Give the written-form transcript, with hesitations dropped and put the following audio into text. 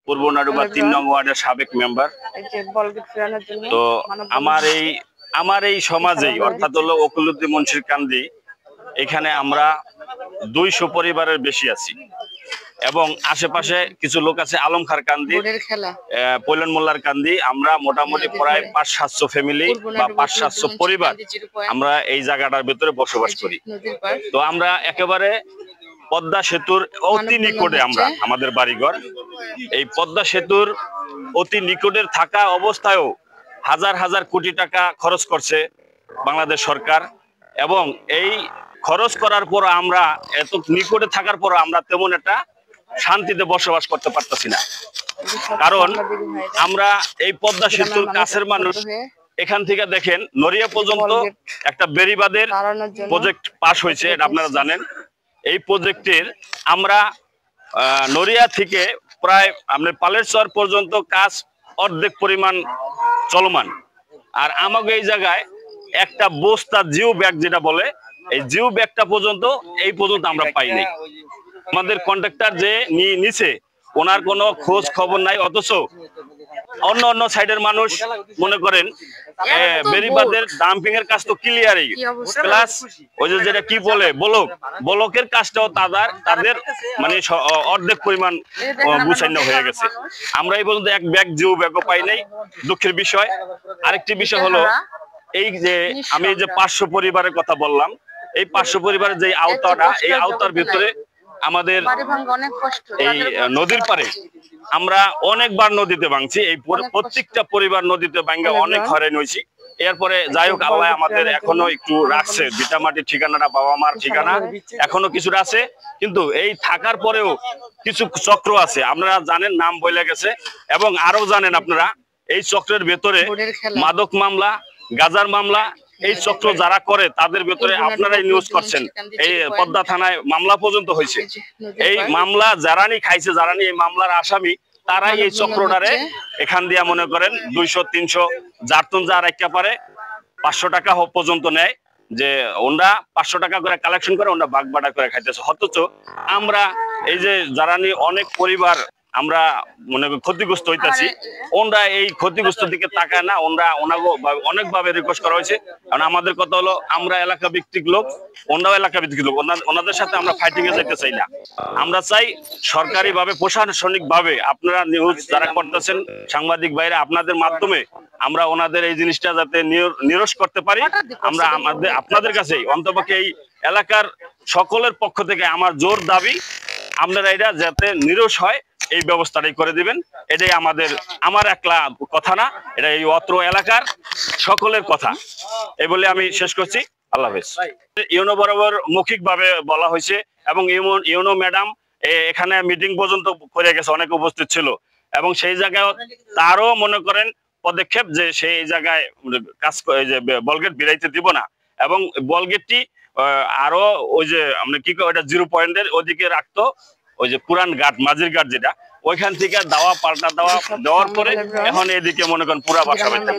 পূর্ব নাডুবা ৩ নং ওয়ার্ডের সাবেক মেম্বার। তো আমার এই সমাজেই অর্থাৎ হলো ওকুলুদ্দিন মুন্সির কান্দি, এখানে আমরা 200 পরিবারের বেশি আছি এবং আশেপাশে কিছু লোক আছে আলমখার কান্দি, পৈলন মোল্লার কান্দি। আমরা মোটামুটি প্রায় 500-700 ফ্যামিলি বা 500-700 পরিবার আমরা এই জায়গাটার ভিতরে বসবাস করি। তো আমরা একেবারে পদ্মা সেতুর অতি নিকটে আমাদের বাড়িঘর। এই পদ্মা সেতুর অতি নিকটের থাকা অবস্থায়ও হাজার হাজার কোটি টাকা খরচ করছে বাংলাদেশ সরকার, এবং এই খরচ করার পর আমরা এত নিকটে থাকার পর আমরা তেমন একটা শান্তিতে বসবাস করতে পারতেছি না। কারণ আমরা এই পদ্মা সেতুর কাছের মানুষ। এখান থেকে দেখেন নড়িয়া পর্যন্ত একটা বেড়িবাঁধের প্রজেক্ট পাস হয়েছে, এটা আপনারা জানেন। এই প্রজেক্টের আমরা নড়িয়া থেকে প্রায় আপনার পালেরচর পর্যন্ত কাজ অর্ধেক পরিমাণ চলমান। আর আমাকে এই জায়গায় একটা বস্তা জিও ব্যাগ যেটা বলে, এই জিও ব্যাগটা পর্যন্ত এই পর্যন্ত আমরা পাইনি। আমাদের কন্ট্রাক্টর যে নিচে ওনার কোনো খোঁজ খবর নাই, অথচ অন্য অন্য সাইডের মানুষ মনে করেন বেড়িবাঁধের ডাম্পিং এর কাজ তো ক্লিয়ারই, প্লাস ওই যে যেটা কি বলে ব্লকের কাজটাও তাদের মানে অর্ধেক পরিমাণ গুছাইন্য হয়ে গেছে। আমরা এই পর্যন্ত এক ব্যাগ জিও ব্যাগও পাই নাই। দুঃখের বিষয়। আরেকটি বিষয় হলো এই যে আমি যে 500 পরিবারের কথা বললাম, এই 500 পরিবারের যে আওতাটা, এই আওতার ভিতরে আমাদের এই নদীর পারে আমরা অনেকবার নদীতে ভাঙছি। এই প্রত্যেকটা পরিবার নদীতে ভাঙা অনেক হয়রান হয়েছি। এরপরে যাই হোক, আল্লাহ আমাদের এখনো একটু রাখছে, ভিটামাটির ঠিকানাটা, বাবা মার ঠিকানা এখনো কিছুটা আছে। কিন্তু এই থাকার পরেও কিছু চক্র আছে, আপনারা জানেন, নাম বলে গেছে, এবং আরো জানেন আপনারা এই চক্রের ভেতরে মাদক মামলা, গাজার মামলা, এই চক্র যারা করে তাদের ভেতরে আপনারাই নিউজ করছেন। এই পদ্মা থানায় মামলা পর্যন্ত হয়েছে। এই মামলা যারানি খাইছে, যারানি এই মামলার আসামি, তারাই এই চক্রটারে এখান দিয়া মনে করেন 200-300 যারতন যা রাখতে পারে 500 টাকা পর্যন্ত নেয়, যে ওরা 500 টাকা করে কালেকশন করে ওরা বাগবাটা করে খাইতেছে। অথচ আমরা এই যে যারানি অনেক পরিবার আমরা মনে ক্ষতিগ্রস্ত হইতেছি, ওনরা এই ক্ষতিগ্রস্ত দিকে তাকায় না। অনেকভাবে রিকোয়েস্ট করা হয়েছে, কারণ আমাদের কথা হলো আমরা এলাকা ভিত্তিক লোক, ওনরাও এলাকা ভিত্তিক লোক, ওনাদের সাথে আমরা ফাইটিং এ যেতে চাই না। আমরা চাই সরকারি ভাবে, প্রশাসনিক ভাবে আপনারা নিউজ যারা করতেছেন, সাংবাদিক ভাইরা, আপনাদের মাধ্যমে আমরা ওনাদের এই জিনিসটা যাতে নিরস করতে পারি। আমরা আপনাদের কাছেই অন্তপক্ষে এই এলাকার সকলের পক্ষ থেকে আমার জোর দাবি, আপনারা এটা যাতে নিরস হয় এই ব্যবস্থাটাই করে দিবেন। এটাই আমার একলা কথা না, এটা এই অত্র এলাকার সকলের কথা। এই বলে আমি শেষ করছি। আল্লাহ হাফেজ। ইউনো বরাবর মৌখিক ভাবে বলা হয়েছে, এবং ইউনো ম্যাডাম এখানে মিটিং পর্যন্ত করে গেছে, অনেক উপস্থিত ছিল, এবং সেই জায়গায় তারও মনে করেন পদক্ষেপ যে সেই জায়গায় কাজ বলগেট বিরাইতে দিব না, এবং বলগেটটি আরো ওই যে আমরা কি ওইটা 0 পয়েন্টের ওদিকে রাখতো, ওই যে পুরান ঘাট, মাঝির ঘাট যেটা, ওইখান থেকে দাওয়া পাল্টা দেওয়ার পরে এখন এদিকে মনে করেন পুরা বাসা বাড়িতে